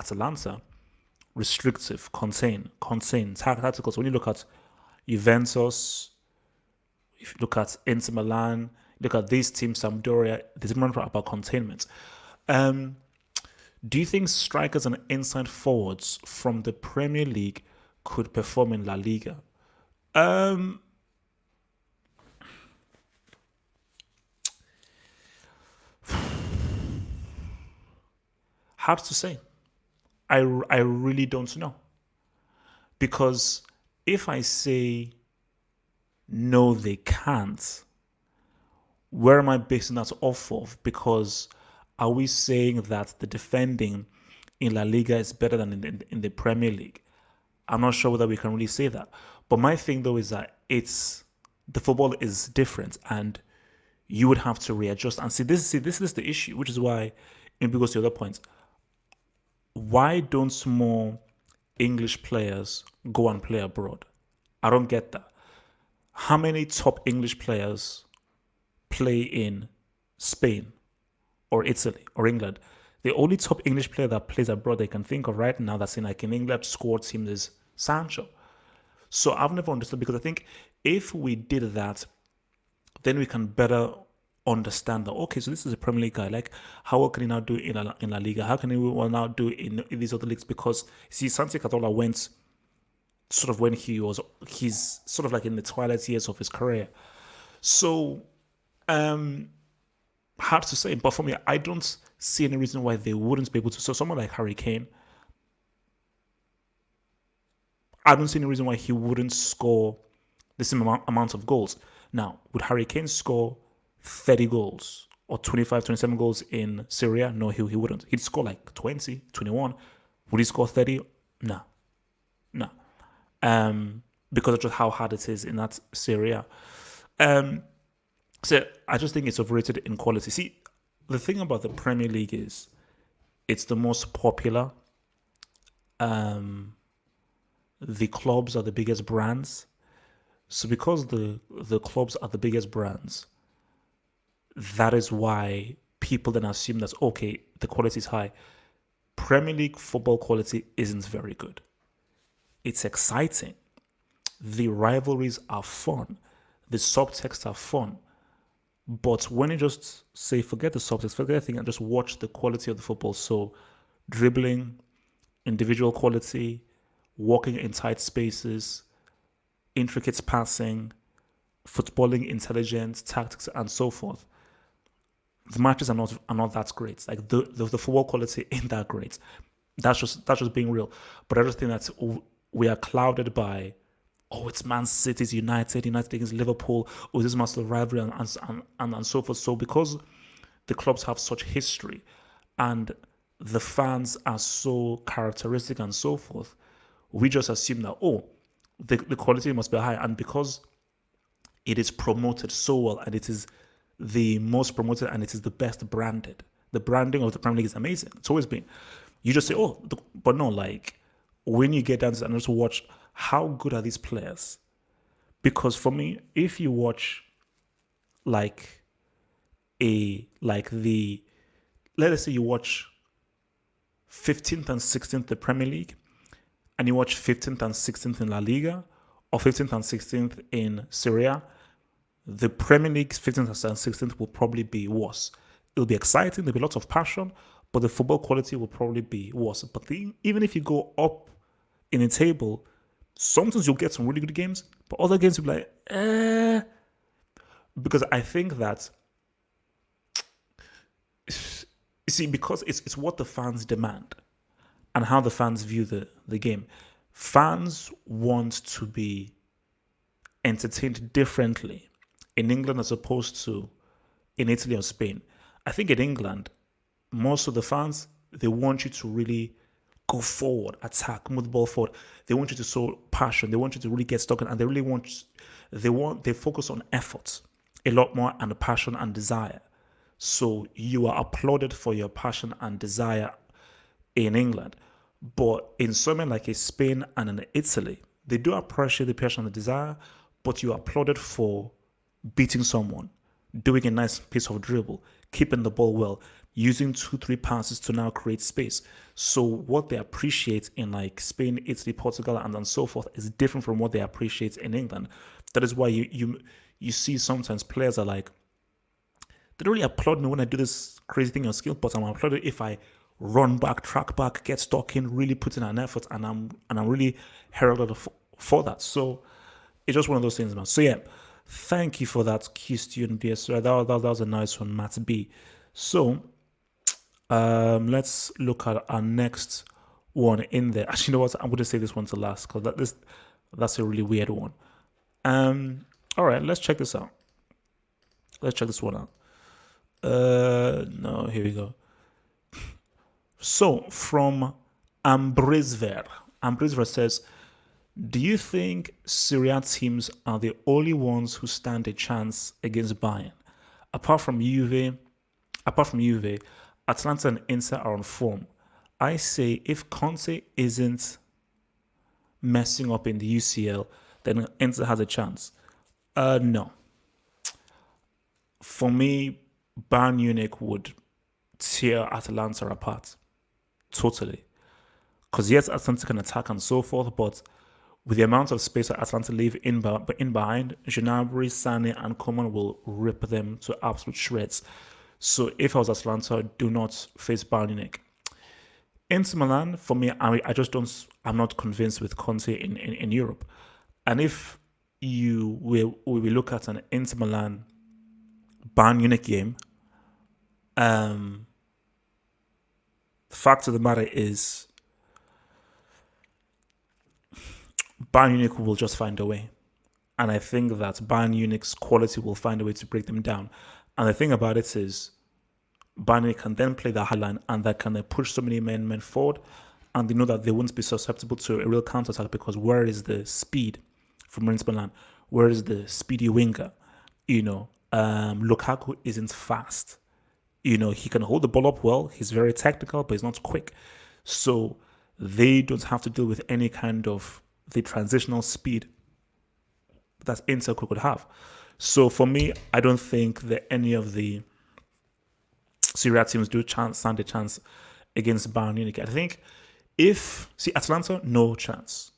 Atalanta, restrictive, contain, tactical. So when you look at Juventus, if you look at Inter Milan, look at these teams, Sampdoria, there's more about containment. Um, do you think strikers and inside forwards from the Premier League could perform in La Liga? Um, Hard to say. I really don't know. Because if I say no, they can't, where am I basing that off of? Because are we saying that the defending in La Liga is better than in the Premier League? I'm not sure whether we can really say that. But my thing though is that the football is different and you would have to readjust. And this is the issue, which is why, in because to the other points, why don't more English players go and play abroad? I don't get that. How many top English players play in Spain or Italy or England? The only top English player that plays abroad they can think of right now that's in like an England squad team is Sancho. So I've never understood, because I think if we did that, then we can better understand that, okay, so this is a Premier League guy. Like, how well can he now do in La Liga? How can he well now do in these other leagues? Because, see, Santi Cazorla went sort of when he's sort of like in the twilight years of his career. So, hard to say. But for me, I don't see any reason why they wouldn't be able to. So someone like Harry Kane, I don't see any reason why he wouldn't score the same amount of goals. Now, would Harry Kane score 30 goals or 25, 27 goals in Syria? No, he wouldn't. He'd score like 20, 21. Would he score 30? No. No. Because of just how hard it is in that Syria. So I just think it's overrated in quality. See, the thing about the Premier League is it's the most popular. The clubs are the biggest brands. So because the clubs are the biggest brands, that is why people then assume that, okay, the quality is high. Premier League football quality isn't very good. It's exciting. The rivalries are fun. The subtexts are fun. But when you just say, forget the subtext, forget everything, and just watch the quality of the football. So dribbling, individual quality, walking in tight spaces, intricate passing, footballing intelligence, tactics, and so forth. The matches are not that great. Like the football quality ain't that great. That's just being real. But I just think that we are clouded by, oh, it's Man City's United against Liverpool, oh, this massive rivalry, and so forth. So because the clubs have such history and the fans are so characteristic and so forth, we just assume that, oh, the quality must be high. And because it is promoted so well and it is the most promoted and it is the best branded, the branding of the Premier League is amazing. It's always been. You just say, oh, but no, like when you get down to and just watch how good are these players. Because for me, if you watch let us say you watch 15th and 16th the Premier League, and you watch 15th and 16th in La Liga, or 15th and 16th in Syria, the Premier League's 15th and 16th will probably be worse. It'll be exciting, there'll be lots of passion, but the football quality will probably be worse. But even if you go up in a table, sometimes you'll get some really good games, but other games will be like, Because I think that, you see, because it's what the fans demand and how the fans view the game. Fans want to be entertained differently in England as opposed to in Italy or Spain. I think in England, most of the fans, they want you to really go forward, attack, move the ball forward. They want you to show passion. They want you to really get stuck in, and they focus on effort a lot more and passion and desire. So you are applauded for your passion and desire in England. But in somewhere like a Spain and in Italy, they do appreciate the passion and the desire, but you are applauded for beating someone, doing a nice piece of dribble, keeping the ball well, using 2-3 passes to now create space. So what they appreciate in like Spain, Italy, Portugal, and then so forth is different from what they appreciate in England. That is why you see sometimes players are like, they don't really applaud me when I do this crazy thing on skill, but I'm applauded if I run back, track back, get stuck in, really put in an effort, and I'm really heralded for that. So it's just one of those things, man. So yeah, thank you for that, key student BS. That was a nice one, Matt B. So let's look at our next one in there. Actually, you know what? I'm going to say this one to last because that's a really weird one. All right, let's check this out. Let's check this one out. No, here we go. So from Ambrizver says, do you think Serie A teams are the only ones who stand a chance against Bayern? Apart from Juve, Atlanta and Inter are on form. I say if Conte isn't messing up in the UCL, then Inter has a chance. No. For me, Bayern Munich would tear Atalanta apart. Totally. Because yes, Atlanta can attack and so forth, but with the amount of space that Atlanta leave in behind, Gnabry, Sane, and Coman will rip them to absolute shreds. So if I was Atlanta, do not face Bayern Munich. Inter Milan, for me, I'm not convinced with Conte in Europe. And if we look at an Inter Milan Bayern Munich game, the fact of the matter is Bayern Munich will just find a way. And I think that Bayern Munich's quality will find a way to break them down. And the thing about it is Bayern Munich can then play the high line and that can then push so many men forward, and they know that they won't be susceptible to a real counter-attack because where is the speed from Inter Milan? Where is the speedy winger? Lukaku isn't fast. He can hold the ball up well. He's very technical, but he's not quick. So they don't have to deal with any kind of the transitional speed that Inter could have. So for me, I don't think that any of the Serie A teams do stand a chance against Bayern Munich. I think Atlanta, no chance.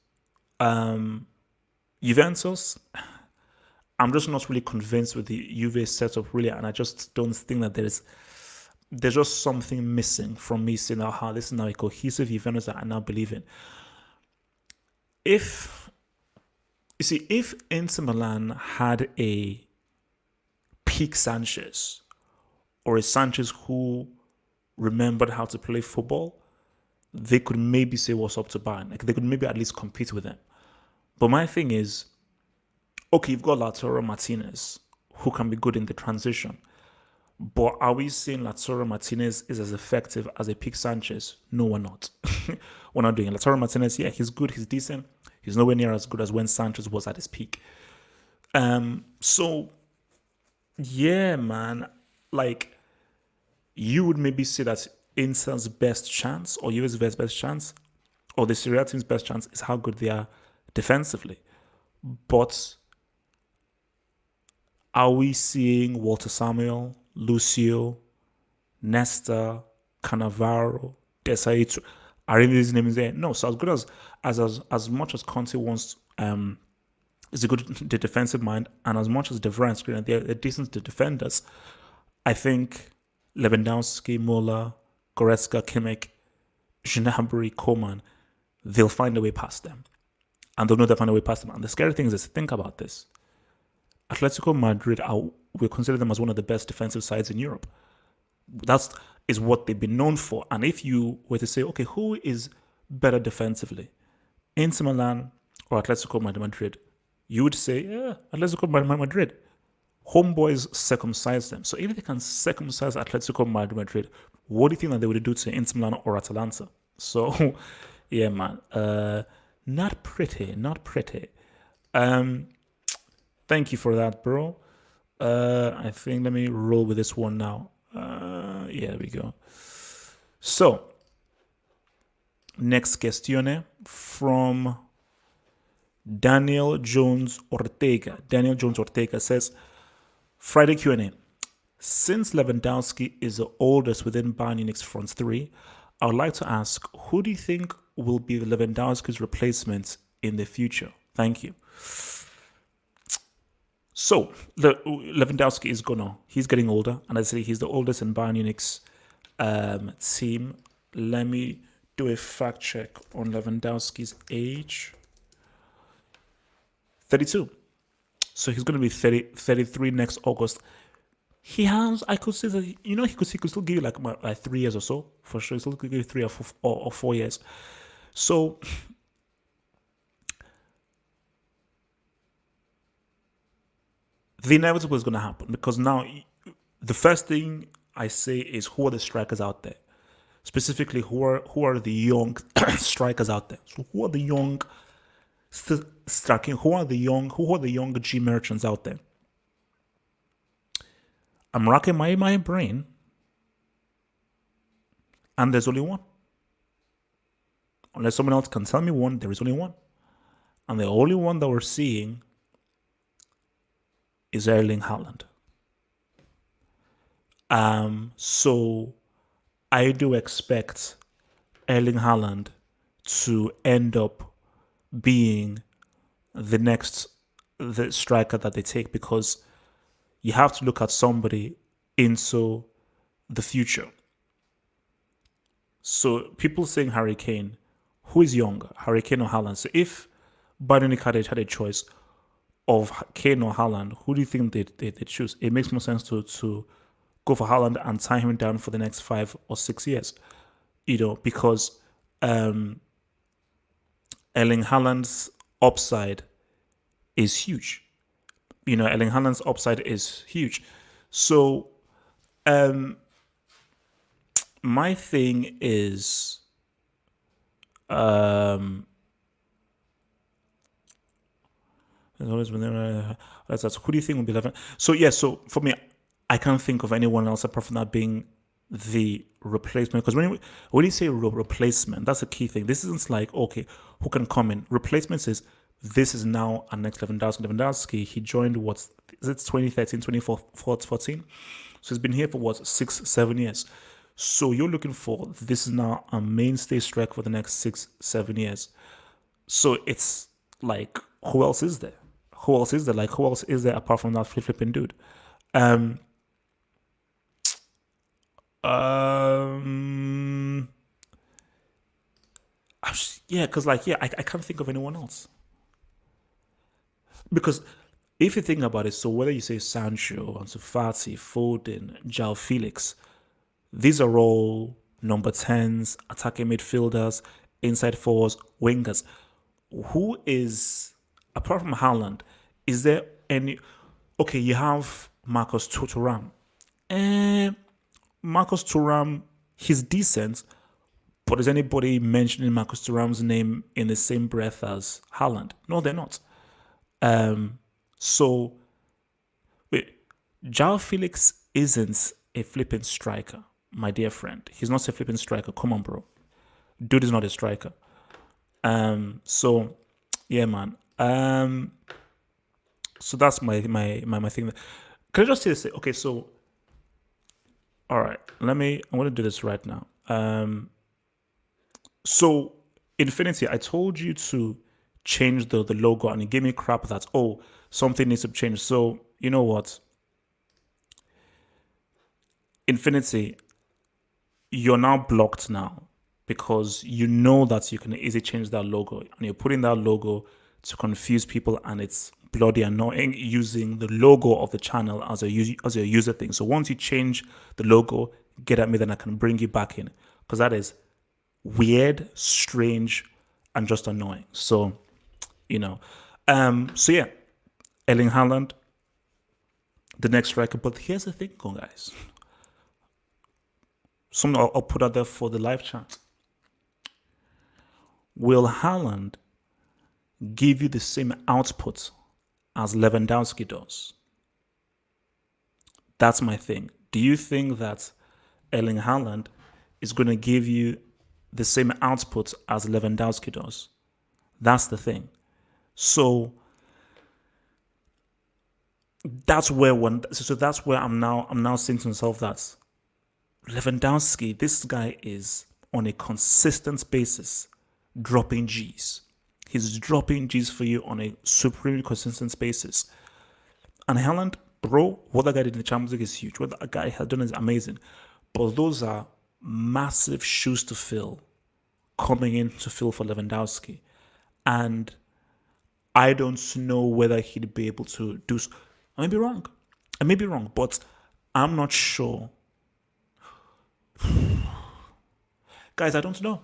Juventus, I'm just not really convinced with the Juve setup, really, and I just don't think that there's just something missing from me saying, this is now a cohesive Juventus that I now believe in. If Inter Milan had a peak Sanchez, or a Sanchez who remembered how to play football, they could maybe say what's up to Bayern. Like they could maybe at least compete with them. But my thing is, okay, you've got Lautaro Martinez, who can be good in the transition. But are we saying Lautaro Martinez is as effective as a peak Sanchez? No, we're not. We're not doing it. Lautaro Martinez, yeah, he's good, he's decent. He's nowhere near as good as when Sanchez was at his peak. So, yeah, man, like, you would maybe say that Inter's best chance, or Juve's best chance, or the Serie A team's best chance is how good they are defensively. But are we seeing Walter Samuel, Lucio, Nesta, Cannavaro, Desai? Are any of these names there? No. So as good as much as Conte wants, is a good the defensive mind, and as much as De Vrij and Skriniar, they're decent defenders. I think Lewandowski, Muller, Goretzka, Kimmich, Gnabry, Coman, they'll find a way past them. And they'll know they'll find a way past them. And the scary thing is think about this. Atletico Madrid, we consider them as one of the best defensive sides in Europe. That is what they've been known for. And if you were to say, okay, who is better defensively? Inter Milan or Atletico Madrid? You would say, yeah, Atletico Madrid. Homeboys circumcise them. So if they can circumcise Atletico Madrid, what do you think that they would do to Inter Milan or Atalanta? So, yeah, man. Not pretty. Thank you for that, bro. I think let me roll with this one now. Yeah, there we go. So, next question from Daniel Jones Ortega. Daniel Jones Ortega says, Friday Q&A. Since Lewandowski is the oldest within Bayern Munich's front three, I would like to ask, who do you think will be Lewandowski's replacement in the future? Thank you. So, Lewandowski is he's getting older, and I say he's the oldest in Bayern Munich's team. Let me do a fact check on Lewandowski's age. 32. So he's going to be 33 next August. He has, I could say that, he could still give you like 3 years or so, for sure. He still could give you 3 or 4 years. So, the inevitable is going to happen, because now the first thing I say is, who are the strikers out there? Specifically, who are the young strikers out there? So who are the young striking? Who are the young G merchants out there? I'm racking my brain, and there's only one. Unless someone else can tell me one, there is only one. And the only one that we're seeing is Erling Haaland. So I do expect Erling Haaland to end up being the striker that they take, because you have to look at somebody into the future. So people saying Harry Kane, who is younger, Harry Kane or Haaland? So if Bayern Munich had a choice of Kane or Haaland, who do you think they'd choose? It makes more sense to go for Haaland and tie him down for the next 5 or 6 years, because Erling Haaland's upside is huge. Erling Haaland's upside is huge. So, my thing is, who do you think will be 11? So yeah, so for me, I can't think of anyone else apart from that being the replacement. Because when you say replacement, that's a key thing. This isn't like, okay, who can come in? Replacements is, this is now our next Lewandowski. Lewandowski, he joined 2013, 2014? So he's been here for 6, 7 years. So you're looking for, this is now a mainstay striker for the next 6, 7 years. So it's like, who else is there? Who else is there? Like, who else is there apart from that flipping dude? Because I can't think of anyone else. Because if you think about it, so whether you say Sancho, Ansu Fati, Foden, João Felix, these are all number 10s, attacking midfielders, inside forwards, wingers. Who is, apart from Haaland, is there any? Okay, you have Marcus Thuram. Marcus Thuram, he's decent, but is anybody mentioning Marcus Thuram's name in the same breath as Haaland? No, they're not. So, wait, João Felix isn't a flipping striker, my dear friend. He's not a flipping striker. Come on, bro. Dude is not a striker. So, yeah, man. So that's my thing. Can I just say this? Okay, so, all right. I'm going to do this right now. So, Infinity, I told you to change the logo, and it gave me crap that, something needs to change. So, you know what? Infinity, you're now blocked now, because you know that you can easily change that logo, and you're putting that logo to confuse people, and it's bloody annoying using the logo of the channel as a user thing. So once you change the logo, get at me, then I can bring you back in, because that is weird, strange, and just annoying. So, so yeah, Erling Haaland, the next striker. But here's the thing, guys. Something I'll put out there for the live chat. Will Haaland give you the same output as Lewandowski does? That's my thing. Do you think that Erling Haaland is going to give you the same output as Lewandowski does? That's the thing. So, that's where that's where I'm now saying to myself that Lewandowski, this guy is on a consistent basis dropping G's. He's dropping G's for you on a supremely consistent basis. And Haaland, bro, what that guy did in the Champions League is huge. What that guy has done is amazing. But those are massive shoes to fill coming in to fill for Lewandowski. And I don't know whether he'd be able to do so. I may be wrong. But I'm not sure. Guys, I don't know.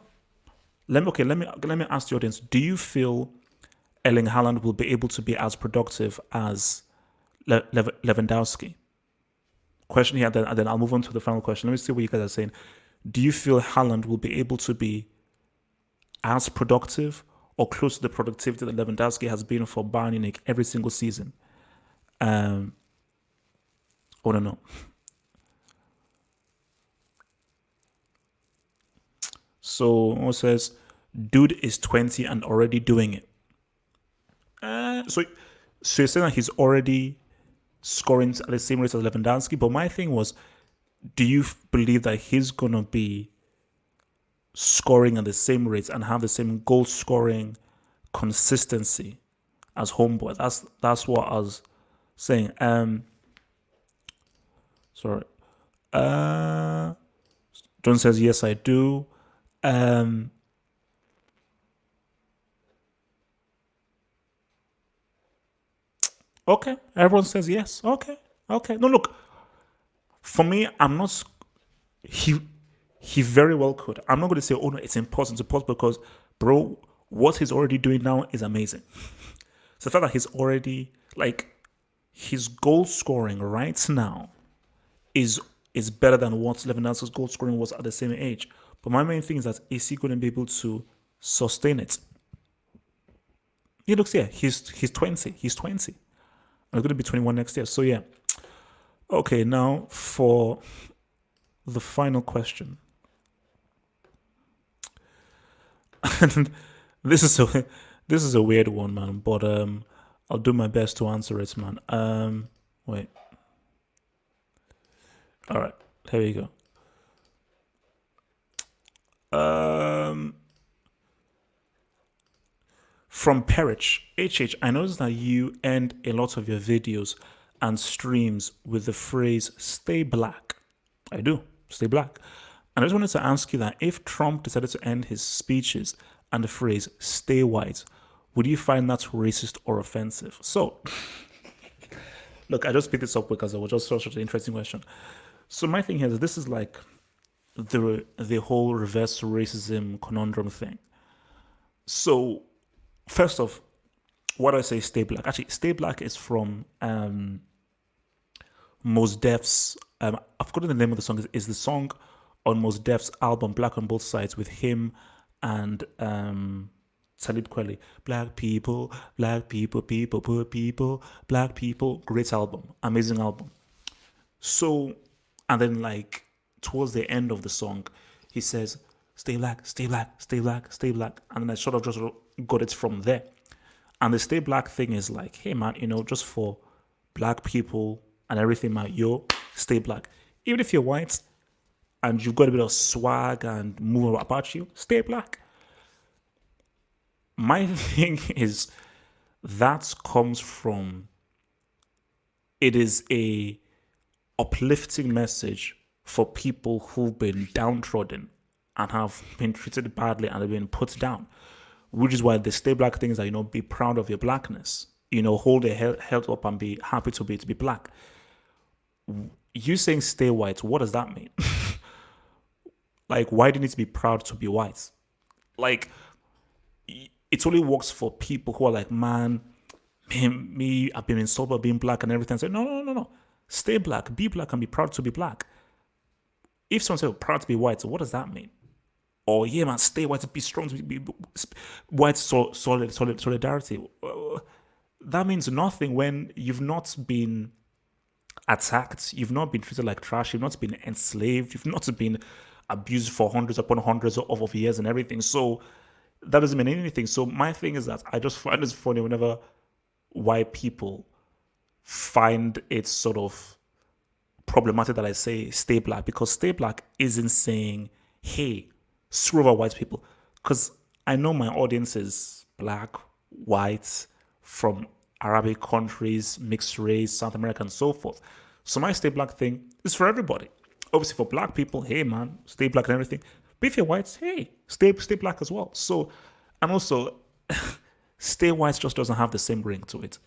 Let me ask the audience. Do you feel Erling Haaland will be able to be as productive as Lewandowski? Question here, and then I'll move on to the final question. Let me see what you guys are saying. Do you feel Haaland will be able to be as productive or close to the productivity that Lewandowski has been for Bayern Munich every single season? I don't know. So one says, dude is 20 and already doing it. So you're saying that he's already scoring at the same rate as Lewandowski? But my thing was, do you believe that he's going to be scoring at the same rate and have the same goal scoring consistency as Homeboy? That's what I was saying. Sorry. John says, yes, I do. Okay, everyone says yes. Okay. No, look, for me, I'm not. He very well could. I'm not going to say, oh no, it's important because, bro, what he's already doing now is amazing. So the fact that he's already his goal scoring right now is better than what Lewandowski's goal scoring was at the same age. But my main thing is that is he going to be able to sustain it? He looks, yeah, he's 20. He's 20. I'm going to be 21 next year. So yeah. Okay, now for the final question. And this is a weird one, man, but I'll do my best to answer it, man. Wait. All right, here we go. From Perich, HH, I noticed that you end a lot of your videos and streams with the phrase "stay black." I do, stay black. And I just wanted to ask you that if Trump decided to end his speeches and the phrase "stay white," would you find that racist or offensive? So, look, I just picked this up because it was just such an interesting question. So my thing here is this is like the whole reverse racism conundrum thing. So, first off, what do I say stay black? Actually, stay black is from Mos Def's, I've forgotten the name of the song, is the song on Mos Def's album Black on Both Sides with him and Talib Kweli. Black people, poor people, black people. Great album, amazing album. So, and then towards the end of the song, he says, stay black, stay black, stay black, stay black. And then I sort of just got it from there. And the stay black thing is like, hey man, just for black people and everything, man, stay black. Even if you're white and you've got a bit of swag and move about you, stay black. My thing is that comes from, it is a uplifting message for people who've been downtrodden and have been treated badly and have been put down. Which is why the stay black thing is that, be proud of your blackness. Hold your head up and be happy to be black. You saying stay white, what does that mean? Why do you need to be proud to be white? It only works for people who are like, man, me, I've been insulted by being black and everything. I say, no. Stay black, be black and be proud to be black. If someone says proud to be white, what does that mean? Or, yeah, man, stay white, be strong, be white, solidarity. That means nothing when you've not been attacked, you've not been treated like trash, you've not been enslaved, you've not been abused for hundreds upon hundreds of years and everything. So that doesn't mean anything. So my thing is that I just find it funny whenever white people find it sort of problematic that I say stay black, because stay black isn't saying, hey, screw over white people. Because I know my audience is black, white, from Arabic countries, mixed race, South America, and so forth. So my stay black thing is for everybody. Obviously, for black people, hey man, stay black and everything. But if you're white, hey, stay black as well. So, and also, stay white just doesn't have the same ring to it.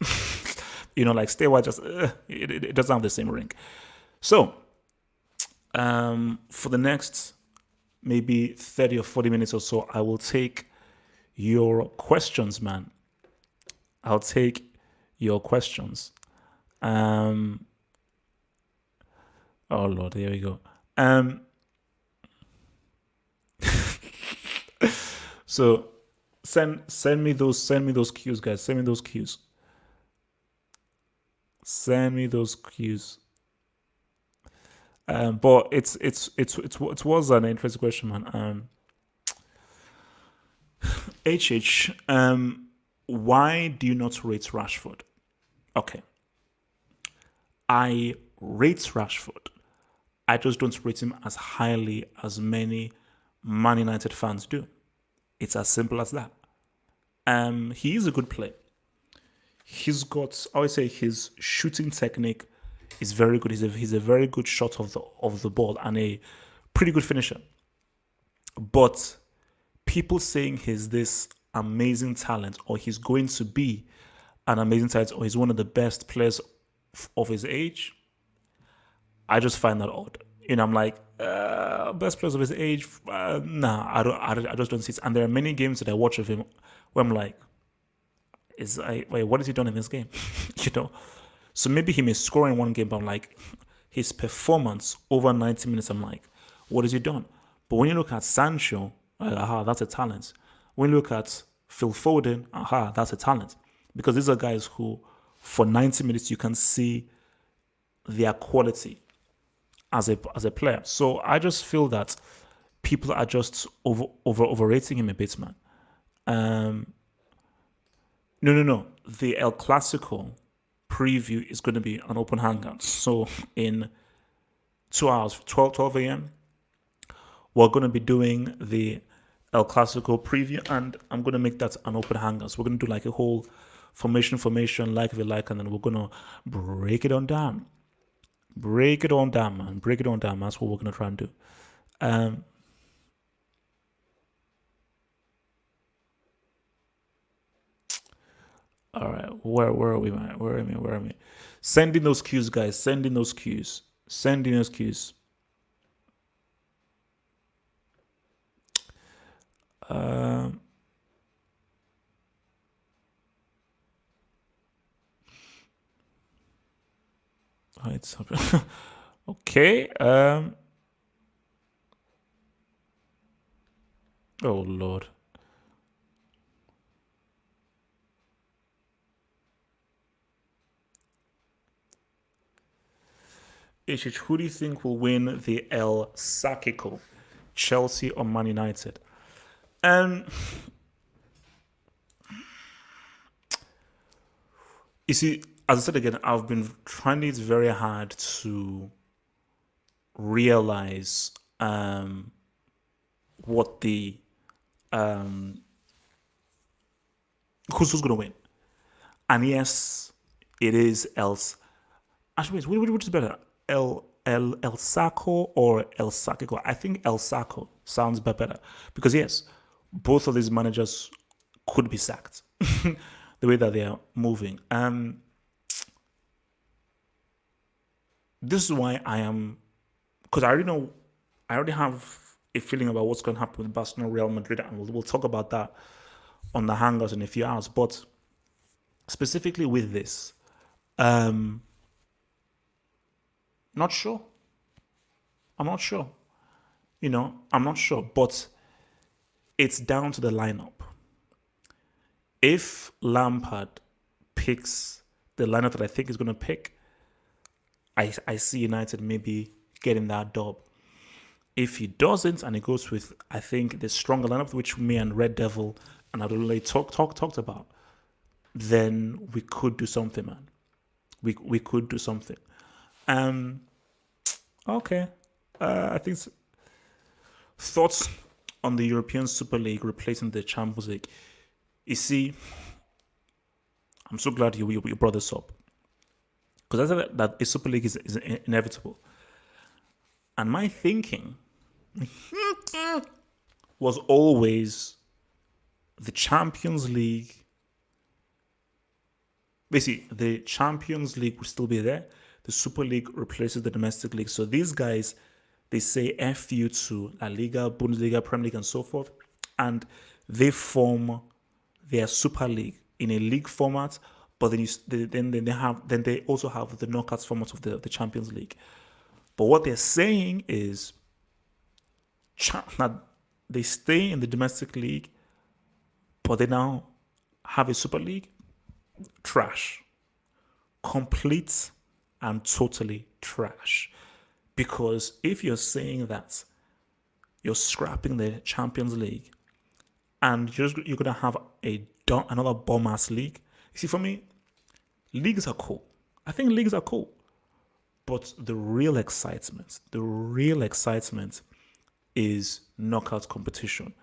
Like stay white just it doesn't have the same ring. So, for the next maybe 30 or 40 minutes or so, I will take your questions, man. I'll take your questions. Oh Lord, here we go. So send me those cues, guys. Send me those cues. Send me those cues. But it was an interesting question, man. HH, why do you not rate Rashford? Okay, I rate Rashford. I just don't rate him as highly as many Man United fans do. It's as simple as that. He is a good player. He's got, I would say, his shooting technique is very good. He's a very good shot of the ball and a pretty good finisher. But people saying he's this amazing talent, or he's going to be an amazing talent, or he's one of the best players of his age, I just find that odd. I'm like, best players of his age? Nah, I just don't see it. And there are many games that I watch of him where I'm like, wait, what has he done in this game? So maybe he may score in one game, but I'm like, his performance over 90 minutes, I'm like, what has he done? But when you look at Sancho, that's a talent. When you look at Phil Foden, that's a talent. Because these are guys who, for 90 minutes, you can see their quality as a player. So I just feel that people are just overrating him a bit, man. No. The El Clasico preview is going to be an open hangout. So in 2 hours, 12 a.m., we're going to be doing the El Clasico preview, and I'm going to make that an open hangout. So we're going to do like a whole formation, like if you like, and then we're going to break it on down. Break it on down, man. Break it on down. That's what we're going to try and do. All right. Where are we, man? Where am I? Sending those cues, guys. Sending those cues. It's okay. Oh Lord. Ish, who do you think will win the El Clasico, Chelsea or Man United? You see, as I said again, I've been trying it very hard to realize what the who's going to win. And yes, it is else. Actually, wait, which is better, El Saco or El Sacico? I think El Saco sounds better because yes, both of these managers could be sacked. The way that they are moving. This is why I am, because I already have a feeling about what's going to happen with Barcelona, Real Madrid, and we'll talk about that on the Hangouts in a few hours. But specifically with this, not sure. I'm not sure. I'm not sure, but it's down to the lineup. If Lampard picks the lineup that I think he's going to pick, I see United maybe getting that dub. If he doesn't, and he goes with, I think, the stronger lineup, which me and Red Devil and Adolai talked about, then we could do something, man. we could do something. Um, okay. I think thoughts on the European Super League replacing the Champions League. You see, I'm so glad you brought this up because I said that a Super League is inevitable. And my thinking was always the Champions League. Basically, the Champions League will still be there. The Super League replaces the domestic league. So these guys, they say F you to La Liga, Bundesliga, Premier League, and so forth. And they form their Super League in a league format, but then they also have the knockouts format of the Champions League. But what they're saying is that they stay in the domestic league, but they now have a Super League. Trash. Complete and totally trash. Because if you're saying that you're scrapping the Champions League and you're going to have another bomb-ass league, you see, for me, leagues are cool. I think leagues are cool. But the real excitement is knockout competition,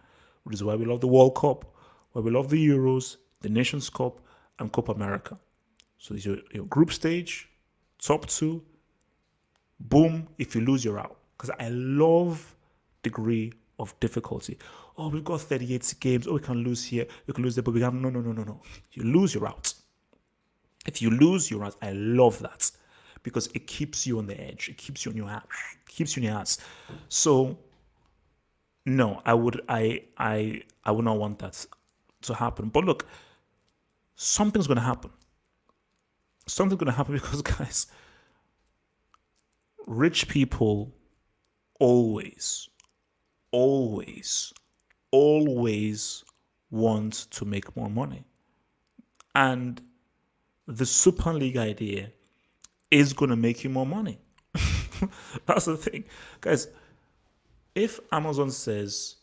which is why we love the World Cup, why we love the Euros, the Nations Cup, and Copa America. So it's your group stage, top two, boom, if you lose, you're out. Because I love degree of difficulty. Oh, we've got 38 games. Oh, we can lose here, we can lose there, but we have no. You lose, you're out. If you lose, you're out. I love that because it keeps you on the edge. It keeps you on your ass. It keeps you in your ass. So no, I would not want that to happen. But look, something's going to happen. Something's going to happen because, guys, rich people always want to make more money. And the Super League idea is going to make you more money. That's the thing. Guys, if Amazon says,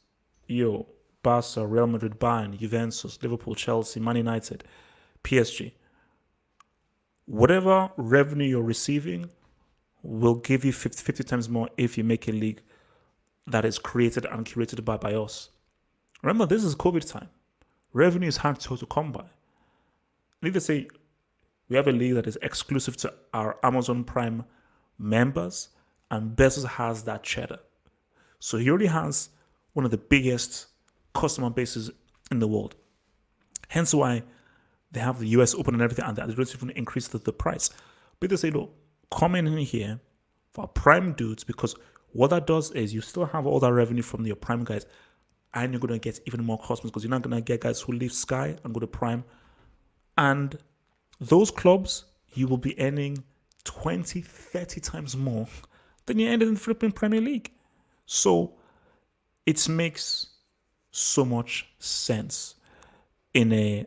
yo, Barca, Real Madrid, Bayern, Juventus, Liverpool, Chelsea, Man United, PSG, whatever revenue you're receiving will give you 50 times more if you make a league that is created and curated by us. Remember, this is COVID time. Revenue is hard to come by. If they say we have a league that is exclusive to our Amazon Prime members, and Bezos has that cheddar. So he already has one of the biggest customer bases in the world. Hence why they have the US Open and everything, and they don't even increase the price. But they say, look, come in here for Prime dudes, because what that does is you still have all that revenue from your Prime guys, and you're going to get even more customers because you're not going to get guys who leave Sky and go to Prime. And those clubs, you will be earning 20, 30 times more than you ended in the Philippine Premier League. So it makes so much sense in a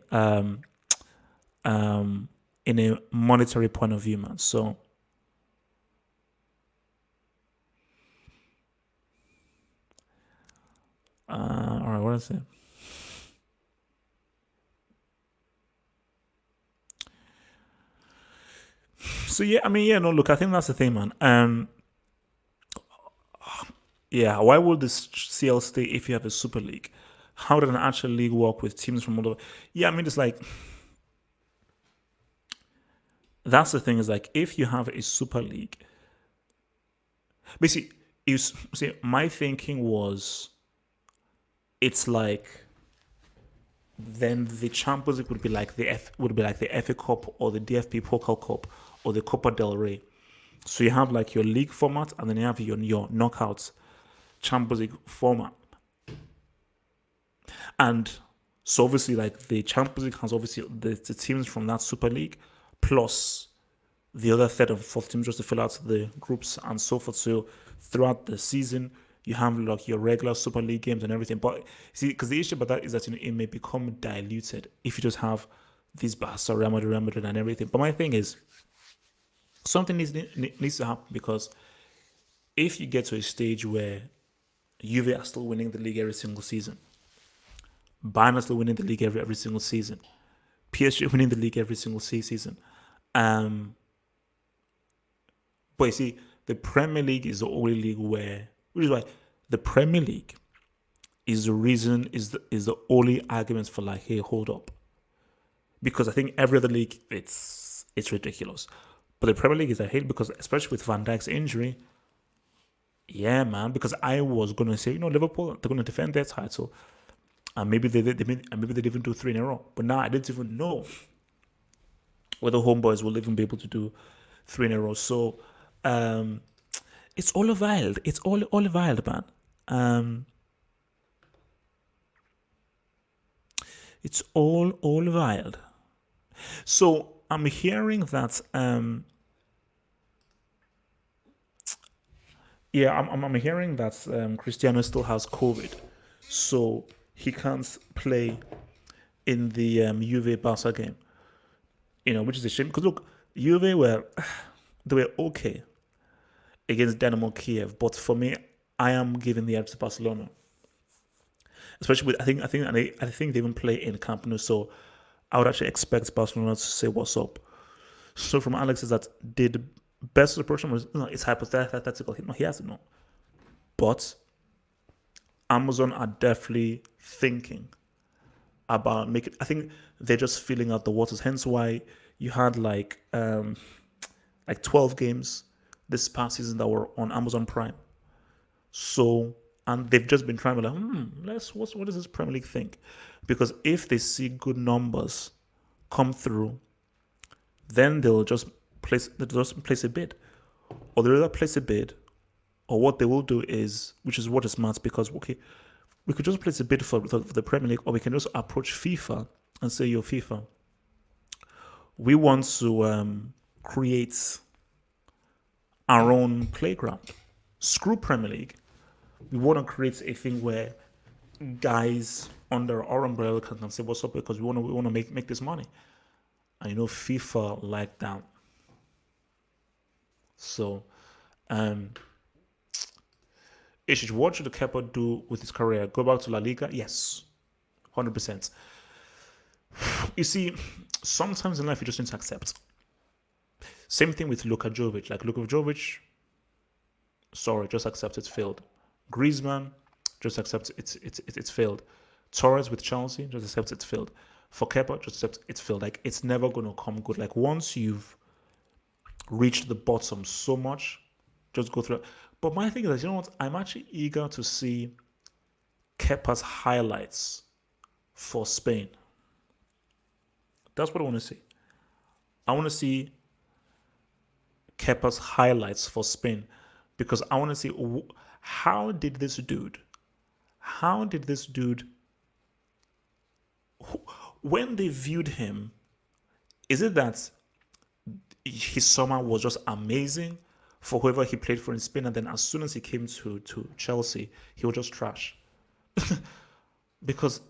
monetary point of view, man. So all right, what is it? So yeah, look, I think that's the thing, man. Yeah, why would this CL stay if you have a Super League? How did an actual league work with teams from all over? Yeah, it's like, that's the thing, is like, if you have a Super League, basically, my thinking was, it's like, then the Champions League would be like the FA Cup or the DFB Pokal Cup or the Copa del Rey. So you have like your league format, and then you have your knockouts Champions League format. And so obviously, like, the Champions League has obviously the teams from that Super League plus the other third and fourth teams just to fill out the groups and so forth. So throughout the season, you have like your regular Super League games and everything. But see, because the issue about that is that it may become diluted if you just have these Barca, Real Madrid, and everything. But my thing is, something needs to happen, because if you get to a stage where Juve are still winning the league every single season, Bayern are still winning the league every single season, PSG winning the league every single season, But you see, the Premier League is the only league which is why the Premier League is the reason, is the only argument for like, hey, hold up. Because I think every other league, it's ridiculous. But the Premier League is I hate because, especially with Van Dijk's injury, yeah, man. Because I was gonna say, Liverpool, they're gonna defend their title, and maybe they didn't even do three in a row. But now I didn't even know whether homeboys will even be able to do three in a row. So, it's all wild. It's all wild, man. It's all wild. So I'm hearing that I'm hearing that Cristiano still has COVID, so he can't play in the Juve Barca game. Which is a shame because look, Juve they were okay against Dynamo Kiev, but for me, I am giving the edge to Barcelona, especially with I think they even play in Camp Nou, so I would actually expect Barcelona to say what's up. So from Alex is that did best approach was it's hypothetical. No, he hasn't know. But Amazon are definitely thinking about making. I think they're just filling out the waters. Hence why you had like 12 games this past season that were on Amazon Prime. So and they've just been trying to like, what does this Premier League think? Because if they see good numbers come through, then they'll just place a bid, or they'll either place a bid, or what they will do is, which is what is smart, because okay, we could just place a bid for the Premier League, or we can just approach FIFA and say, yo, FIFA, we want to create our own playground. Screw Premier League. We want to create a thing where guys under our umbrella can say what's up, because we want to make this money. And FIFA like that. So, Ishish, what should Kepa do with his career? Go back to La Liga? Yes, 100%. You see, sometimes in life you just need to accept. Same thing with Luka Jovic. Like Luka Jovic, sorry, just accept it's failed. Griezmann, just accept it's failed. Torres with Chelsea, just accept it's failed. For Kepa, just accept it's failed. Like it's never gonna come good. Like once you've reached the bottom so much, just go through it. But my thing is, what? I'm actually eager to see Kepa's highlights for Spain. That's what I want to see. I want to see Kepa's highlights for Spain, because I want to see how did this dude, when they viewed him, is it that his summer was just amazing for whoever he played for in Spain, and then as soon as he came to Chelsea, he was just trash? Because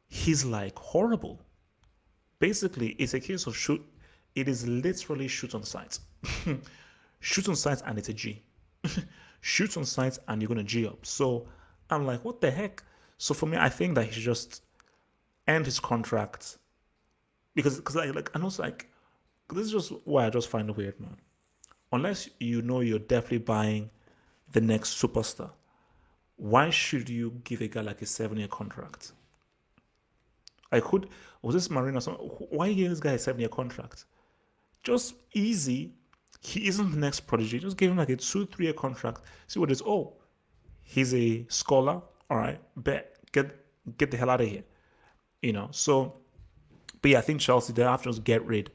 he's like horrible. Basically, it's a case of shoot. It is literally shoot on sight. Shoot on sight and it's a G. Shoot on sight and you're going to G up. So I'm like, what the heck? So for me, I think that he should just end his contract. Because and also like, this is just why I just find it weird, man. Unless you're definitely buying the next superstar, why should you give a guy like a 7-year contract? Was this Marino? Why are you giving this guy a 7-year contract? Just easy. He isn't the next prodigy. Just give him like a 2-3 year contract. See what it is. Oh, he's a scholar. All right, bet. Get the hell out of here. So, but yeah, I think Chelsea, they have to just get rid,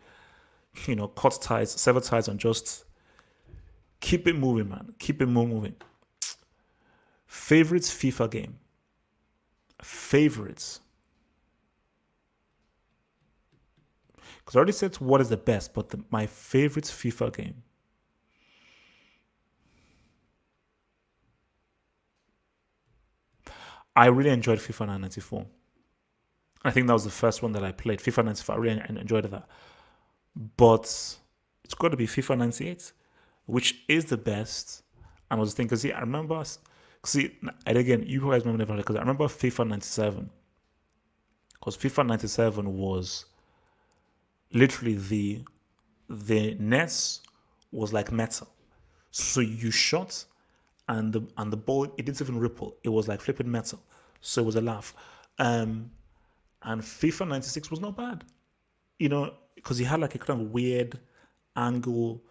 cut ties, sever ties, and just keep it moving, man. Keep it moving. Favorites FIFA game. Favorites. Because I already said what is the best, but my favorite FIFA game. I really enjoyed FIFA 94. I think that was the first one that I played. FIFA 95, I really enjoyed that. But it's got to be FIFA 98, which is the best. And I was thinking, see, I remember, and again, you guys remember, because I remember FIFA 97. Because FIFA 97 was literally the NES was like metal. So you shot, and the ball, it didn't even ripple. It was like flipping metal. So it was a laugh. Um, and FIFA 96 was not bad, because he had like a kind of weird angle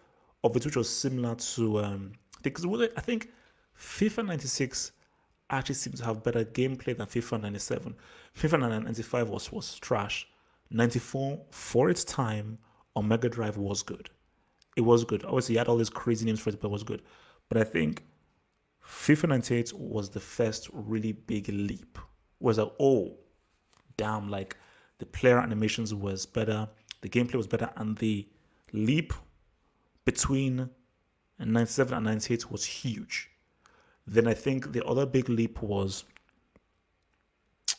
of it, which was similar to I think FIFA 96 actually seems to have better gameplay than FIFA 97. FIFA 95 was trash. 94 for its time on Mega Drive was good. It was good. Obviously, he had all these crazy names for it, but it was good. But I think FIFA 98 was the first really big leap. Was like, oh, damn, like the player animations was better, the gameplay was better, and the leap between 97 and 98 was huge. Then I think the other big leap was, I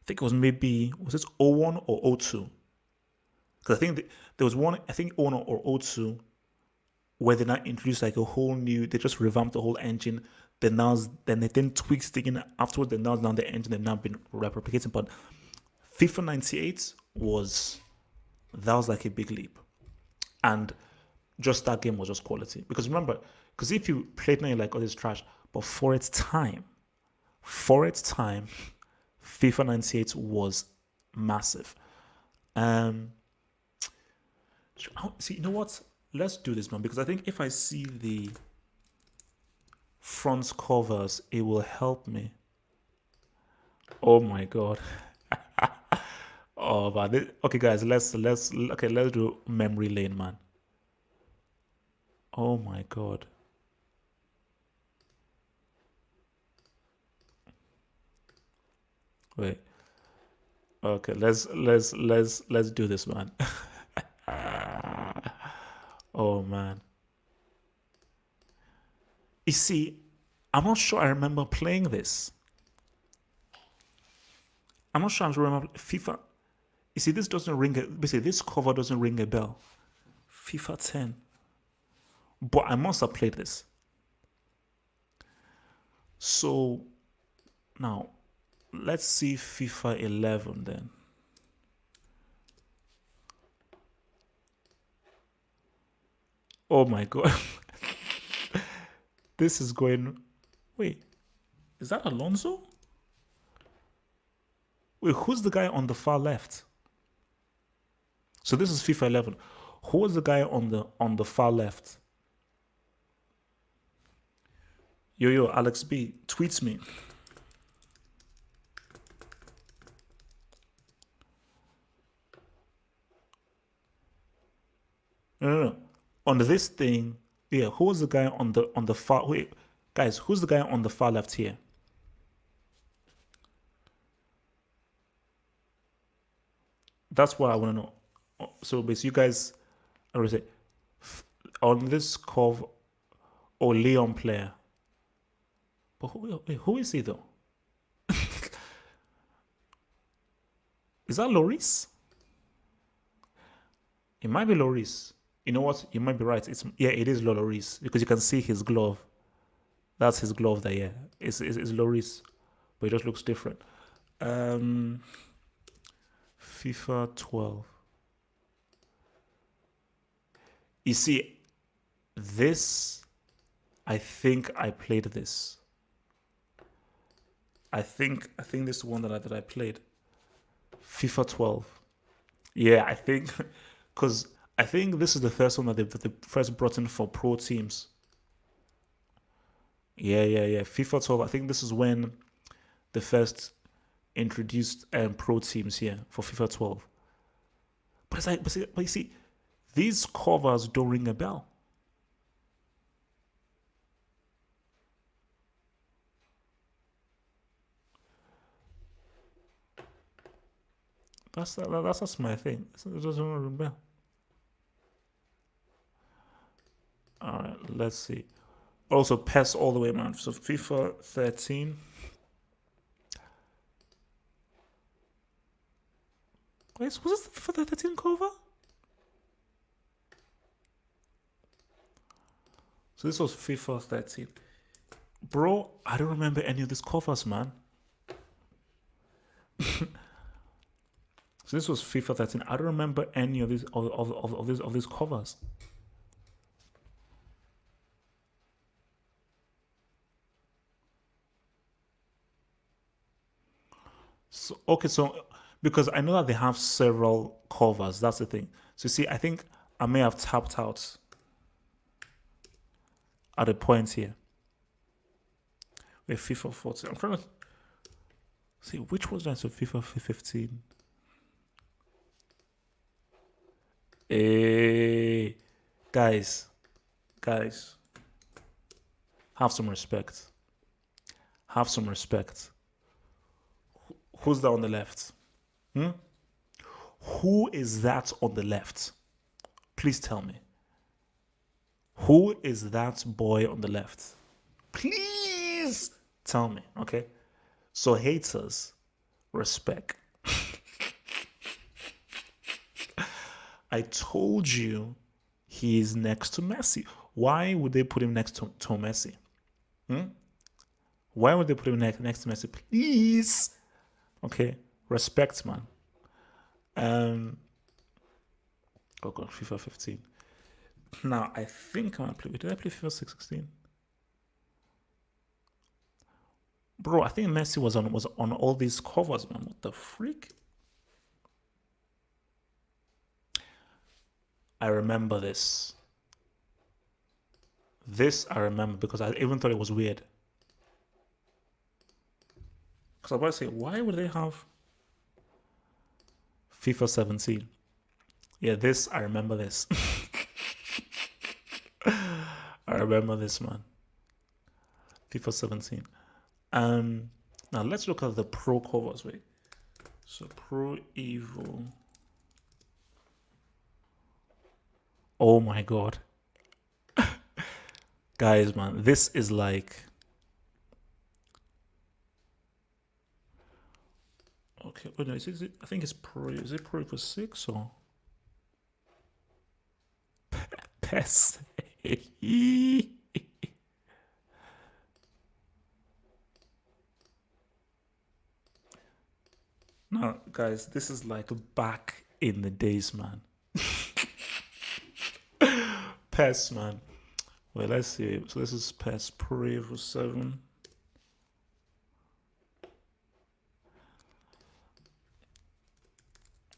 think it was maybe, was it 01 or 02? Because I think there was one, I think 01 or 02, where they now introduced like a whole new, they just revamped the whole engine. Then they then tweaked things afterwards. Now the engine have now been replicating. But FIFA 98 that was like a big leap. And just that game was just quality. Because remember, because if you played now, you're like, oh, this is trash. But for its time, FIFA 98 was massive. See, you know what? Let's do this, man, because I think if I see the front covers, it will help me. Oh my god. Oh man. Okay, guys, let's do memory lane, man. Oh my god. Wait. Okay, let's do this, man. Oh man. You see, I'm not sure I remember playing this. I'm not sure I remember FIFA. You see, this doesn't ring basically this cover doesn't ring a bell. FIFA 10. But I must have played this. So now let's see FIFA 11 then. Oh my god. This is going. Wait, is that Alonso? Wait, who's the guy on the far left? So this is FIFA 11. Who was the guy on the far left? Yo, Alex B, tweets me. No. On this thing, yeah. Who was the guy on the far? Wait, guys, who's the guy on the far left here? That's what I want to know. So basically, you guys, I would say, on this cover, or Leon player. But who is he though? Is that Loris? It might be Loris. You know what? You might be right. It is Loris because you can see his glove. That's his glove there. Yeah, it's Loris, but it just looks different. FIFA 12. You see, this. I think I played this. I think this is the one that I played. FIFA 12. Yeah, I think because I think this is the first one that they first brought in for pro teams. Yeah. FIFA 12. I think this is when the first introduced pro teams here for FIFA 12. But it's like, but you see, these covers don't ring a bell. That's my thing. It doesn't ring a bell. All right, let's see. Also, PES all the way, man. So FIFA 13. Wait, was this the FIFA 13 cover? So this was FIFA 13. Bro, I don't remember any of these covers, man. So this was FIFA 13. I don't remember any of these of these covers. So okay, so because I know that they have several covers, that's the thing. So you see, I think I may have tapped out at a point here with FIFA 14. I'm trying to see which was that. So FIFA 15. Hey, guys, guys, have some respect. Have some respect. Who's that on the left? Hmm? Who is that on the left? Please tell me. Who is that boy on the left? Please tell me, okay? So haters, respect. I told you he is next to Messi. Why would they put him next to Messi? Why would they put him next to Messi? Please. Okay. Respect, man. Oh god, FIFA 15. Now I think I played. Did I play FIFA 16? Bro, I think Messi was on all these covers, man. What the freak? I remember this. This I remember because I even thought it was weird. Because I was about to say, why would they have FIFA 17? Yeah, this I remember this. I remember this, man. FIFA 17. Now let's look at the pro covers. Wait. So Pro Evo. Oh my god. Guys, man, this is like okay, wait, no, is it, I think it's Pro. Is it Pro for 6 or PES? No, guys, this is like back in the days, man. PES, man. Wait, let's see. So this is PES Pro Evo 7.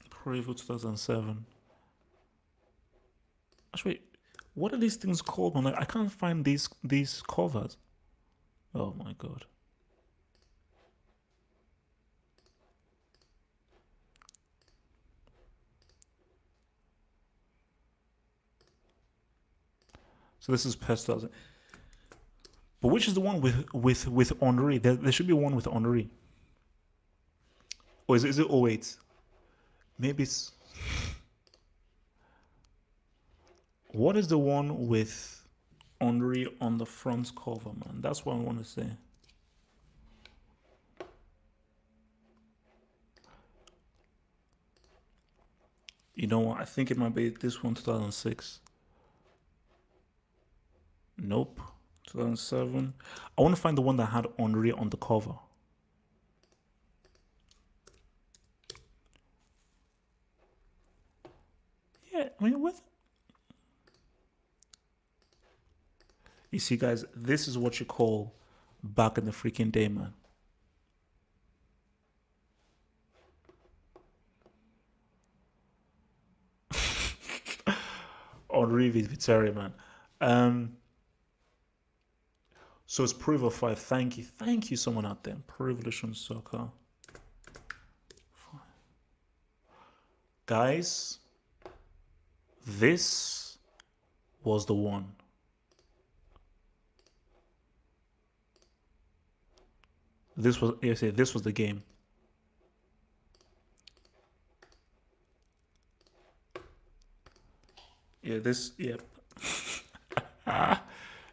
Pro Evo 2007. Actually, wait, what are these things called, man? Like, I can't find these covers. Oh my god. So this is PES 2000. But which is the one with Henri? There should be one with Henri. Or is it 08? Maybe it's. What is the one with Henri on the front cover, man? That's what I want to say. You know what? I think it might be this one, 2006. Nope. 2007. I want to find the one that had Henri on the cover. Yeah, I mean, what? You see, guys, this is what you call back in the freaking day, man. Henri Viteri, man. So it's Pro Evo 5. Thank you, someone out there. Pro Evolution Soccer. Guys, this was the one. This was this was the game. Yeah, this yep.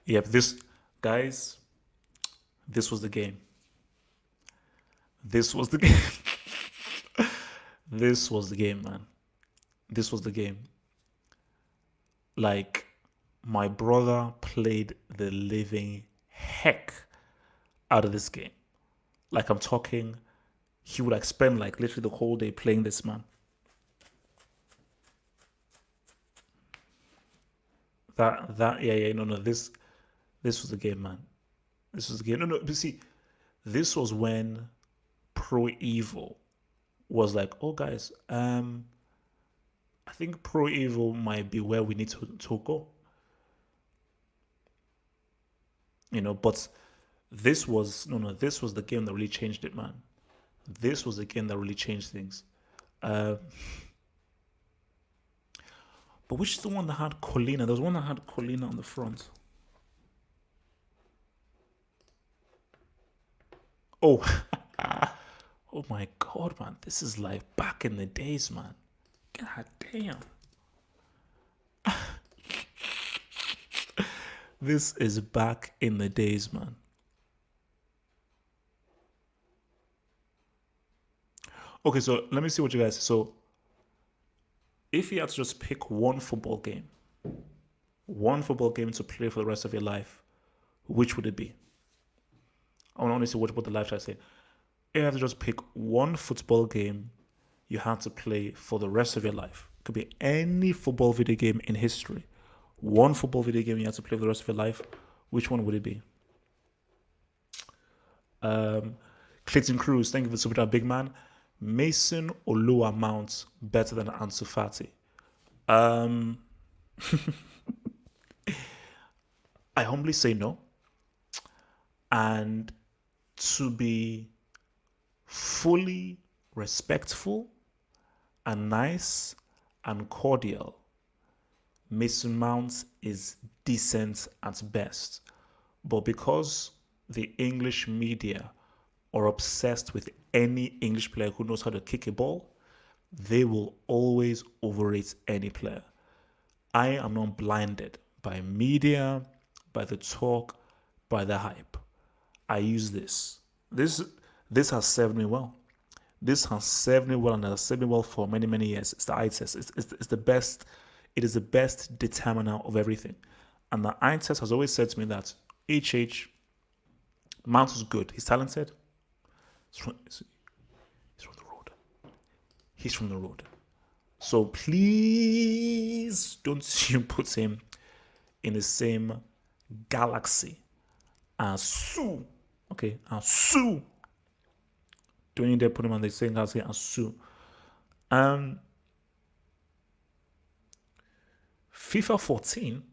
Yep, this guys, this was the game. This was the game. This was the game, man. This was the game. Like, my brother played the living heck out of this game. Like, I'm talking, he would like spend like literally the whole day playing this, man. Yeah, no, this was the game, man. This was the game. No, but see, this was when Pro Evo was like, oh guys, I think Pro Evo might be where we need to go. But this was no, this was the game that really changed it, man. This was the game that really changed things. Uh, but which is the one that had Colina? There was one that had Colina on the front. Oh, oh my God, man! This is like back in the days, man. God damn. This is back in the days, man. Okay, so let me see what you guys. So, if you had to just pick one football game to play for the rest of your life, which would it be? I want to only see what the life I say. If you had to just pick one football game you had to play for the rest of your life, it could be any football video game in history. One football video game you had to play for the rest of your life, which one would it be? Clayton Cruz, thank you for super chat, big man. Mason Olua Mount better than Ansu Fati? I humbly say no. And to be fully respectful and nice and cordial, Mason Mount is decent at best. But because the English media are obsessed with any English player who knows how to kick a ball, they will always overrate any player. I am not blinded by media, by the talk, by the hype. I use this. This has served me well. This has served me well and has served me well for many, many years. It's the eye test. It's the best. It is the best determiner of everything. And the eye test has always said to me that HH, Mount is good. He's talented. He's from the road. He's from the road. So please don't you put him in the same galaxy as Su. Okay, as Su. Don't you dare put him on the same galaxy as Su. FIFA 14.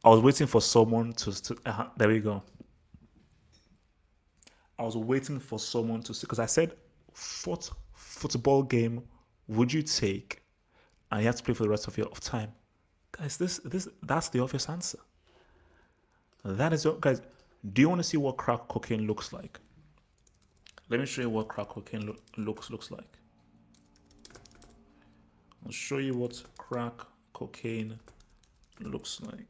I was waiting for someone to there we go. I was waiting for someone to, because I said, what football game would you take and you have to play for the rest of your time? Guys, that's the obvious answer. That is, guys, do you want to see what crack cocaine looks like? Let me show you what crack cocaine looks like. I'll show you what crack cocaine looks like.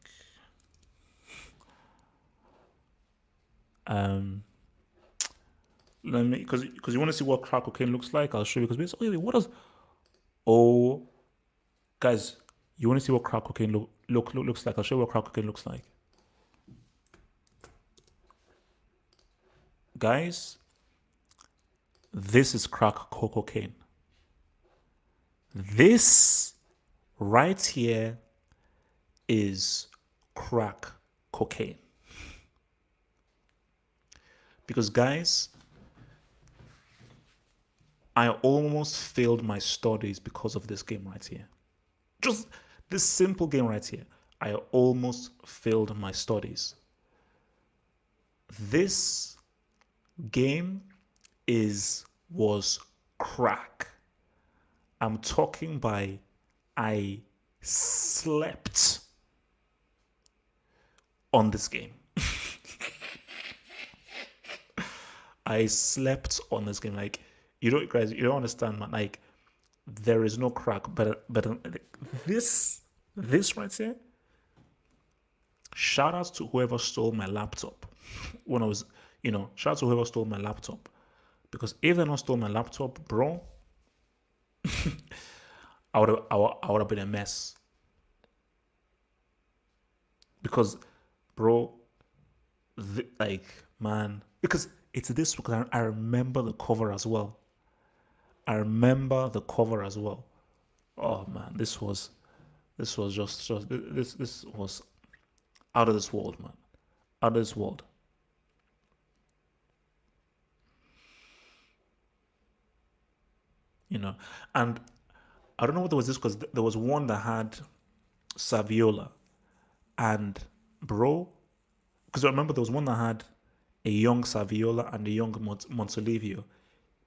Let me, because you want to see what crack cocaine looks like. I'll show you, because wait, what does? Oh, guys, you want to see what crack cocaine looks like? I'll show you what crack cocaine looks like. Guys, this is crack cocaine. This right here is crack cocaine. Because, guys, I almost failed my studies because of this game right here. Just this simple game right here. I almost failed my studies. This game was crack. I'm talking by I slept on this game. I slept on this game. Like, guys, you don't understand, man. Like, there is no crack, but this right here. Shout out to whoever stole my laptop when I was, shout out to whoever stole my laptop, because if they not stole my laptop, bro, I would have been a mess. Because, bro, man, because it's this, because I remember the cover as well. Oh man, this was Out of this world, man. Out of this world. You know, and I don't know what there was this because there was one that had Saviola and bro, because I remember there was one that had a young Saviola and a young Montolivio.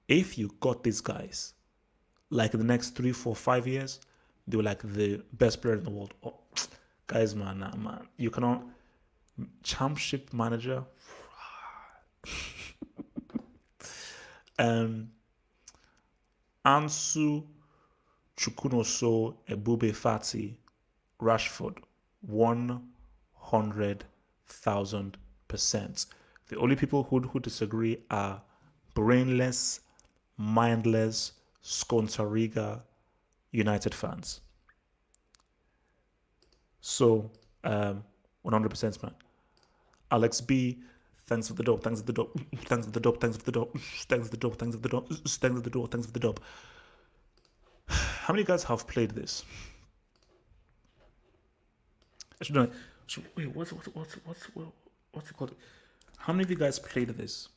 If you got these guys, like in the next 3, 4, 5 years, they were like the best player in the world. Oh, guys, man, nah, man, you cannot. Championship manager, um, Ansu, Chukunoso, Ebube Fati, Rashford, 100,000%. The only people who disagree are brainless, mindless, Scontariga United fans. So, 100%, man. Alex B, thanks for the dope, thanks for the dope, thanks for the dope, thanks for the dope, thanks for the dope, thanks for the dope, thanks for the dope, thanks for the dope. How many guys have played this? Actually, no, wait, what's it called? How many of you guys played this?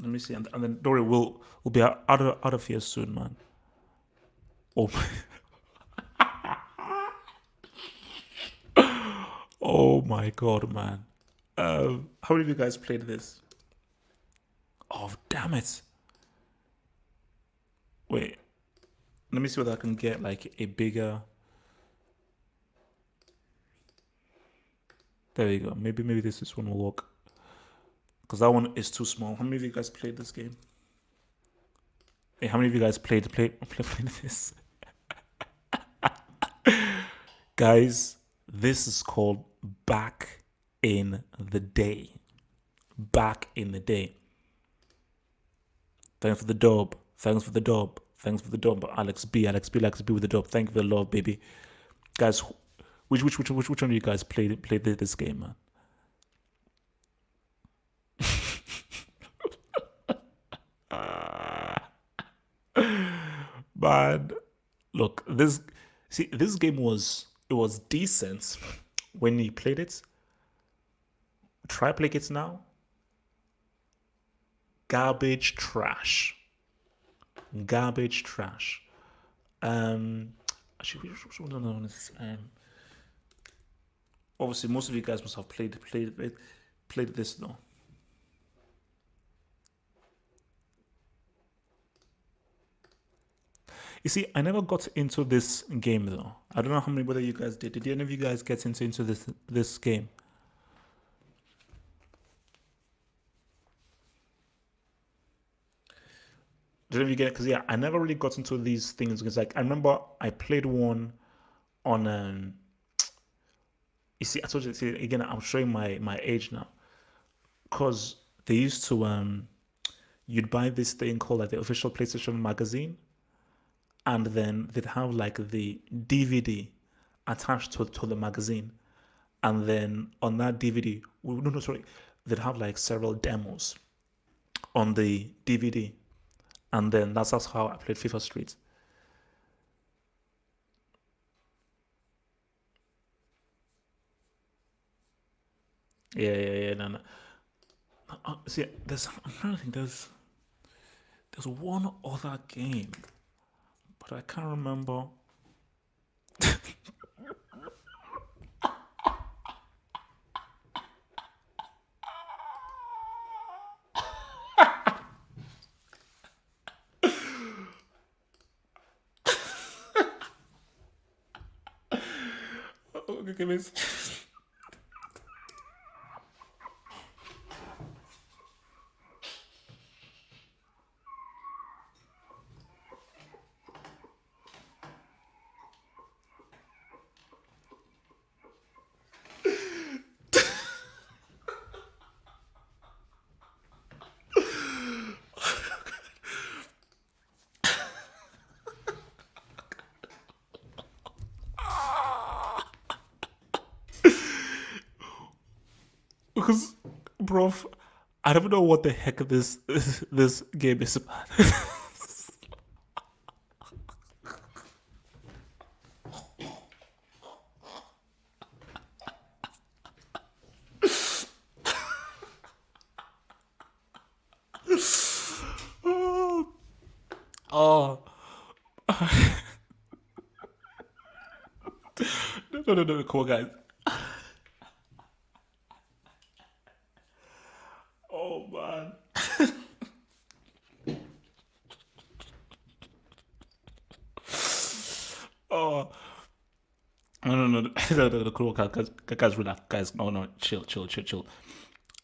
Let me see, and then Dory will be out of here soon, man. Oh my. Oh my god, man. How many of you guys played this? Oh, damn it. Wait. Let me see whether I can get like a bigger. There we go. Maybe this one will work. Because that one is too small. How many of you guys played this game? Hey, how many of you guys played this? Guys, this is called Back in the Day. Back in the Day. Thanks for the dub. Thanks for the dub. Thanks for the dub. Alex B with the dub. Thank you for the love, baby. Guys, which one of you guys played this game, man? Man, look, this game was decent when you played it. Try playing it now. Garbage trash. Garbage trash. Actually, which one is obviously most of you guys must have played this though. You see, I never got into this game though. I don't know how many whether you guys did. Did any of you guys get into this game? Did any of you get? Because yeah, I never really got into these things. Because like I remember I played one on. You see, I told you. See, again, I'm showing my age now. Because they used to you'd buy this thing called like the official PlayStation magazine, and then they'd have like the DVD attached to the magazine, and then on that DVD, no, sorry, they'd have like several demos on the DVD, and then that's how I played FIFA Street. Yeah, no. See, I'm trying to think. There's one other game, but I can't remember. Okay, miss. Because, bro, I don't know what the heck this game is about. Oh. No. Come on, guys. Oh, man. Oh. No. Cool, guys, relax. Guys, no. Chill.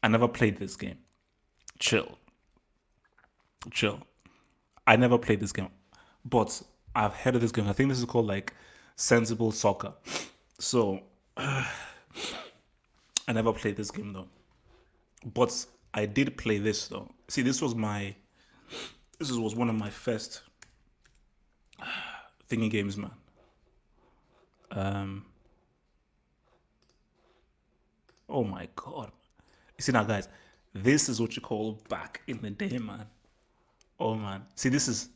I never played this game. Chill. I never played this game, but I've heard of this game. I think this is called like Sensible Soccer. So I never played this game though, but I did play this though. See, this was one of my first thinking games, man. Um, oh my god! You see now, guys, this is what you call back in the day, man. Oh man, see, this is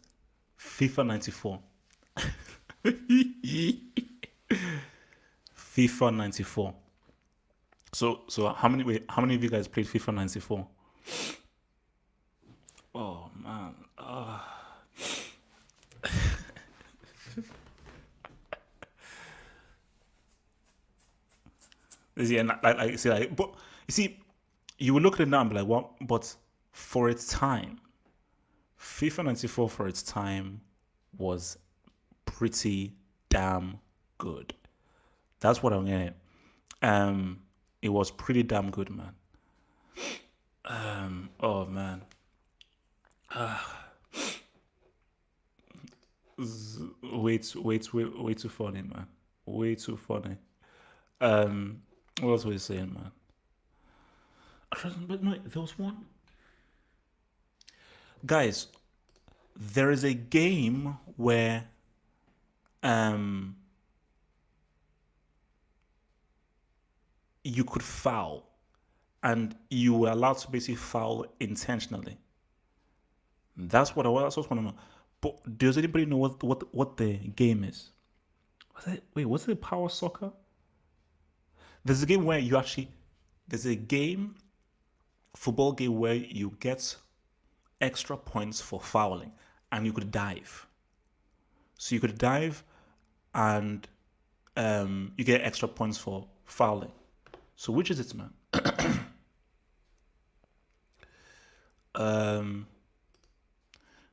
FIFA 94. FIFA 94. So how many of you guys played FIFA 94? Oh man. Yeah, but you see, you will look at it now and be like, what? But for its time, FIFA 94 for its time was pretty damn good. That's what I'm getting. It was pretty damn good, man. Oh man. Way too funny, man. Way too funny. Um, what else were you saying, man? But no, there was one. Guys, there is a game where um you could foul and you were allowed to basically foul intentionally. That's what I know. But does anybody know what the game is? Was it Power Soccer? There's a game where you actually there's a game football game where you get extra points for fouling and you could dive. So you could dive and you get extra points for fouling. So which is it, man? um,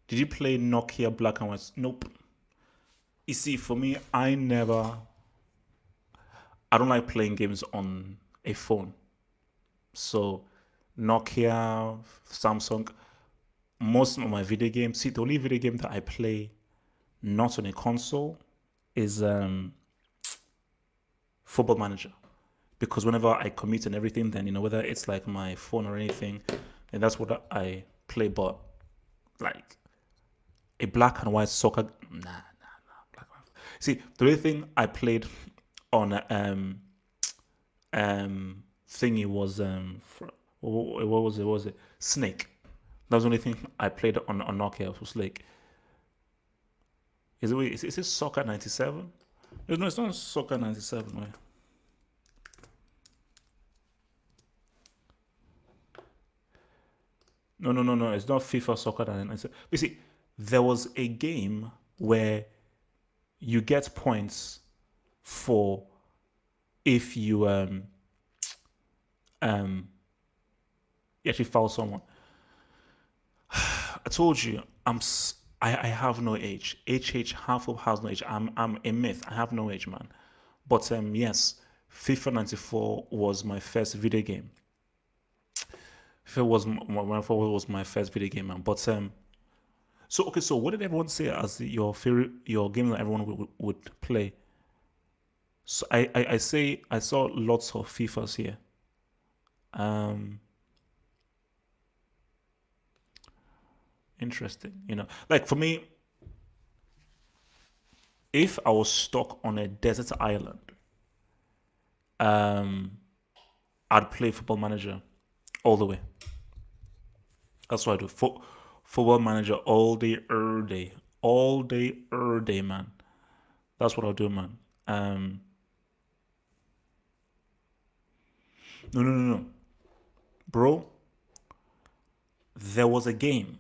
did you play Nokia Black and White? Nope. You see, for me, I don't like playing games on a phone. So Nokia, Samsung, most of my video games. See, the only video game that I play not on a console is Football Manager. Because whenever I commute and everything, then whether it's like my phone or anything, and that's what I play. But like a black and white soccer, nah. Black and white. See, the only thing I played on thingy was what was it? What was it Snake? That was the only thing I played on Nokia was like. Is it Soccer 97? No, it's not Soccer 97. Wait. No. It's not FIFA Soccer 97. You see, there was a game where you get points for if um you actually foul someone. I told you I have no age. Half of has no age. I'm a myth. I have no age, man. But yes, FIFA 94 was my first video game. FIFA was my first video game, man. But so okay, so what did everyone say as your game that everyone would play? So I say I saw lots of FIFAs here. Um, Interesting. Like for me, if I was stuck on a desert island, um, I'd play Football Manager all the way. That's what I do. Football Manager all day, man. That's what I'll do, man. No, bro. There was a game.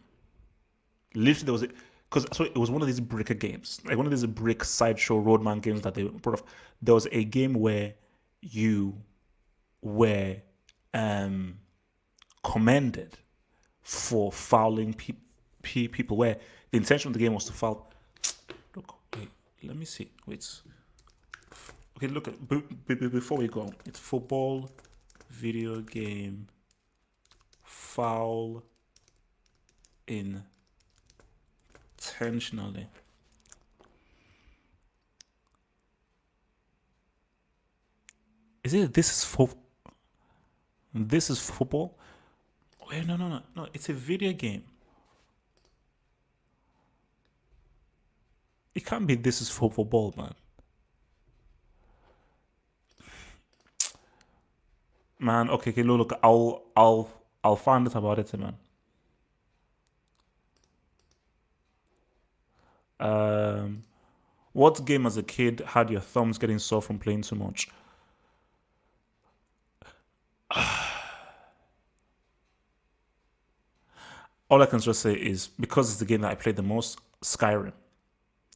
Literally, because so it was one of these bricker games, like one of these brick sideshow roadman games that they brought off. There was a game where you were commended for fouling people, where the intention of the game was to foul. Look, wait, let me see. Wait. Okay, look at before we go. It's football, video game, foul intentionally. Is it this is football? Wait, no. It's a video game. It can't be this is football, man. Man, okay, look, I'll find out about it, man. What game as a kid had your thumbs getting sore from playing too much? All I can just say is, because it's the game that I played the most, Skyrim.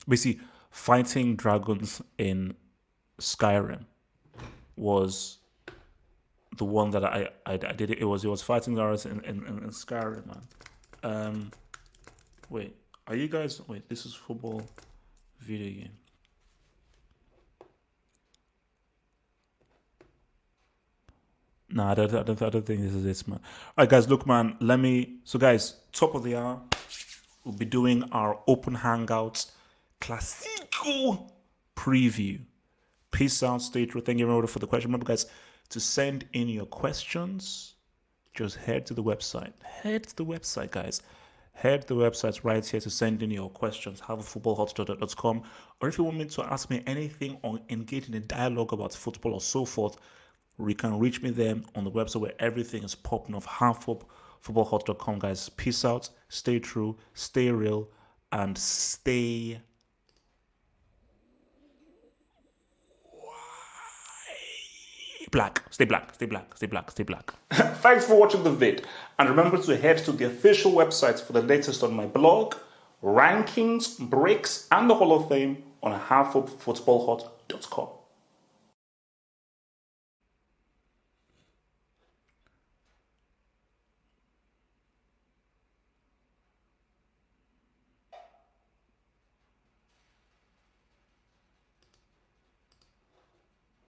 Basically, fighting dragons in Skyrim was the one that I did. It was fighting dragons in Skyrim, man. Wait, are you guys? Wait, this is football video game. No, I don't think this is it, man. All right, guys, look, man, so guys, top of the hour, we'll be doing our open hangouts Clasico preview. Peace out, stay true. Thank you very much for the question. Remember, guys, to send in your questions, just head to the website. Guys. Head to the website right here to send in your questions, haveafootballhotspot.com. Or if you want me to ask me anything or engage in a dialogue about football or so forth, you can reach me there on the website where everything is popping off, haveafootballhot.com, guys. Peace out, stay true, stay real, and stay black. Stay black. Thanks for watching the vid. And remember to head to the official website for the latest on my blog, rankings, breaks, and the Hall of Fame on haveafootballhot.com.